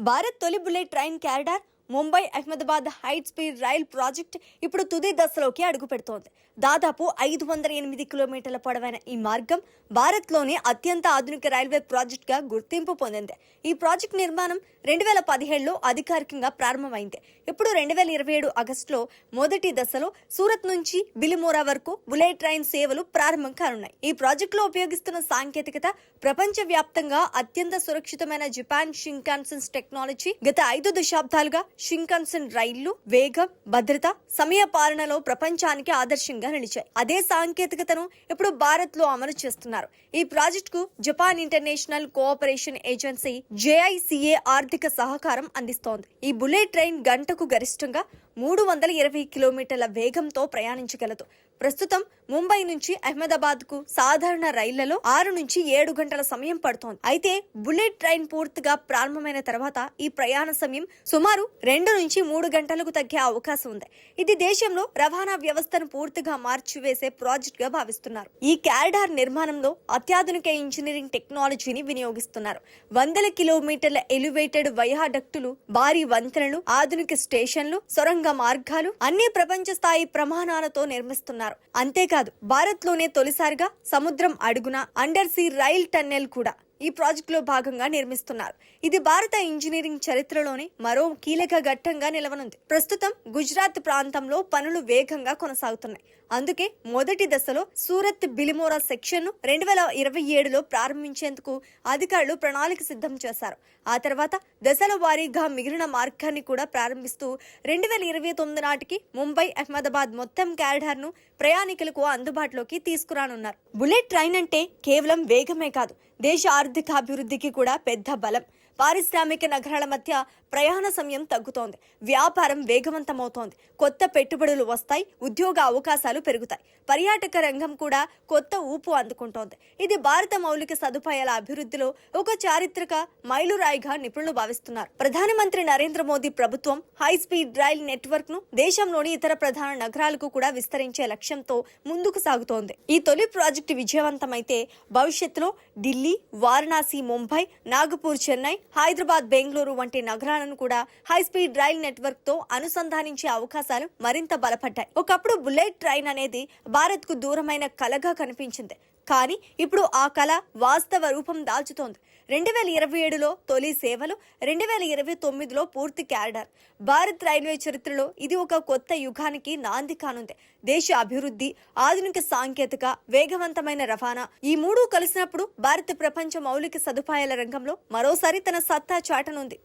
భారత్ తొలి bullet train corridor Mumbai Ahmedabad high speed rail project ఇప్పుడు తుది దశలోకి అడుగు పెడుతోంది. దాదాపు 508 కిలోమీటర్ల పొడవైన ఈ మార్గం భారత్లోని అత్యంత ఆధునిక రైల్వే ప్రాజెక్టుగా గుర్తింపు పొందింది. ఈ ప్రాజెక్టు నిర్మాణం 2017లో అధికారికంగా ప్రారంభమైంది. ఇప్పుడు 2027 ఆగస్టులో మొదటి దశలో సూరత్ నుంచి బిలిమోరా వరకు బుల్లెట్ ట్రైన్ సేవలు ప్రారంభం కానున్నాయి. ఈ ప్రాజెక్టులో ఉపయోగిస్తున్న సాంకేతికత ప్రపంచవ్యాప్తంగా అత్యంత సురక్షితమైన జపాన్ షింకాన్సెన్ టెక్నాలజీ. గత 5 దశాబ్దాలుగా షింకాన్సెన్ రైళ్లు వేగం, భద్రత, సమయ పాలనలో ప్రపంచానికి ఆదర్శంగా నిలిచాయి. అదే సాంకేతికతను ఇప్పుడు భారత్ లో అమలు చేస్తున్నారు. ఈ ప్రాజెక్టుకు Japan international cooperation agency JICA ఆర్థిక సహకారం అందిస్తోంది. ఈ బుల్లెట్ ట్రైన్ గంటకు గరిష్టంగా 320 కిలోమీటర్ల వేగంతో ప్రయాణించగలదు. ప్రస్తుతం ముంబై నుంచి అహ్మదాబాద్ కు సాధారణ రైళ్లలో 6 నుంచి 7 గంటల సమయం పడుతోంది. అయితే బుల్లెట్ ట్రైన్ పూర్తిగా ప్రారంభమైన తర్వాత ఈ ప్రయాణ సమయం సుమారు 2 నుంచి 3 గంటలకు తగ్గే అవకాశం ఉంది. ఇది దేశంలో రవాణా వ్యవస్థను పూర్తిగా మార్చివేసే ప్రాజెక్ట్ గా భావిస్తున్నారు. ఈ క్యారిడార్ నిర్మాణంలో అత్యాధునిక ఇంజనీరింగ్ టెక్నాలజీని వినియోగిస్తున్నారు. 100 కిలోమీటర్ల ఎలివేటెడ్ వయాడక్టులు, భారీ వంతెనలు, ఆధునిక స్టేషన్లు, సొరంగ మార్గాలు అన్ని ప్రపంచ స్థాయి ప్రమాణాలతో నిర్మిస్తున్నారు. అంతేకాదు భారత్ లోనే తొలిసారిగా సముద్రం అడుగున అండర్ సీ రైల్ టన్నెల్ కూడా ఈ ప్రాజెక్టులో భాగంగా నిర్మిస్తున్నారు. ఇది భారత ఇంజనీరింగ్ చరిత్రలోని మరో కీలక ఘట్టంగా నిలవనుంది. ప్రస్తుతం గుజరాత్ ప్రాంతంలో పనులు వేగంగా కొనసాగుతున్నాయి. అందుకే మొదటి దశలో సూరత్ బిలిమోరా సెక్షన్ ను 2027లో ప్రారంభించేందుకు అధికారులు ప్రణాళిక సిద్ధం చేశారు. ఆ తర్వాత దశల వారీగా మిగిలిన మార్గాన్ని కూడా ప్రారంభిస్తూ 2029 నాటికి ముంబై అహ్మదాబాద్ మొత్తం క్యారిడార్ ను ప్రయాణికులకు అందుబాటులోకి తీసుకురానున్నారు. బుల్లెట్ ట్రైన్ అంటే కేవలం వేగమే కాదు, దేశ ఆర్థికాభివృద్ధికి కూడా పెద్ద బలం. పారిశ్రామిక నగరాల మధ్య ప్రయాణ సమయం తగ్గుతోంది, వ్యాపారం వేగవంతమవుతోంది, కొత్త పెట్టుబడులు వస్తాయి, ఉద్యోగ అవకాశాలు పెరుగుతాయి, పర్యాటక రంగం కూడా కొత్త ఊపు అందుకుంటోంది. ఇది భారత మౌలిక సదుపాయాల అభివృద్ధిలో ఒక చారిత్రక మైలురాయిగా నిపుణులు భావిస్తున్నారు. ప్రధానమంత్రి నరేంద్ర మోదీ ప్రభుత్వం హై స్పీడ్ రైల్ నెట్వర్క్ ను దేశంలోని ఇతర ప్రధాన నగరాలకు కూడా విస్తరించే లక్ష్యంతో ముందుకు సాగుతోంది. ఈ తొలి ప్రాజెక్టు విజయవంతమైతే భవిష్యత్తులో ఢిల్లీ, వారణాసి, ముంబై, నాగపూర్, చెన్నై, హైదరాబాద్, బెంగళూరు వంటి నగరాలను కూడా హై స్పీడ్ రైల్ నెట్వర్క్ తో అనుసంధానించే అవకాశాలు మరింత బలపడ్డాయి. ఒకప్పుడు బుల్లెట్ ట్రైన్ అనేది భారత్ కు దూరమైన కలగా కనిపించింది. కానీ ఇప్పుడు ఆ కళ వాస్తవ రూపం దాల్చుతోంది. 2027లో తొలి సేవలు, 2029లో పూర్తి క్యారిడార్. భారత్ రైల్వే చరిత్రలో ఇది ఒక కొత్త యుగానికి నాంది కానుంది. దేశ అభివృద్ధి, ఆధునిక సాంకేతిక, వేగవంతమైన రవాణా ఈ మూడు కలిసినప్పుడు భారత ప్రపంచ మౌలిక సదుపాయాల రంగంలో మరోసారి తన సత్తా చాటనుంది.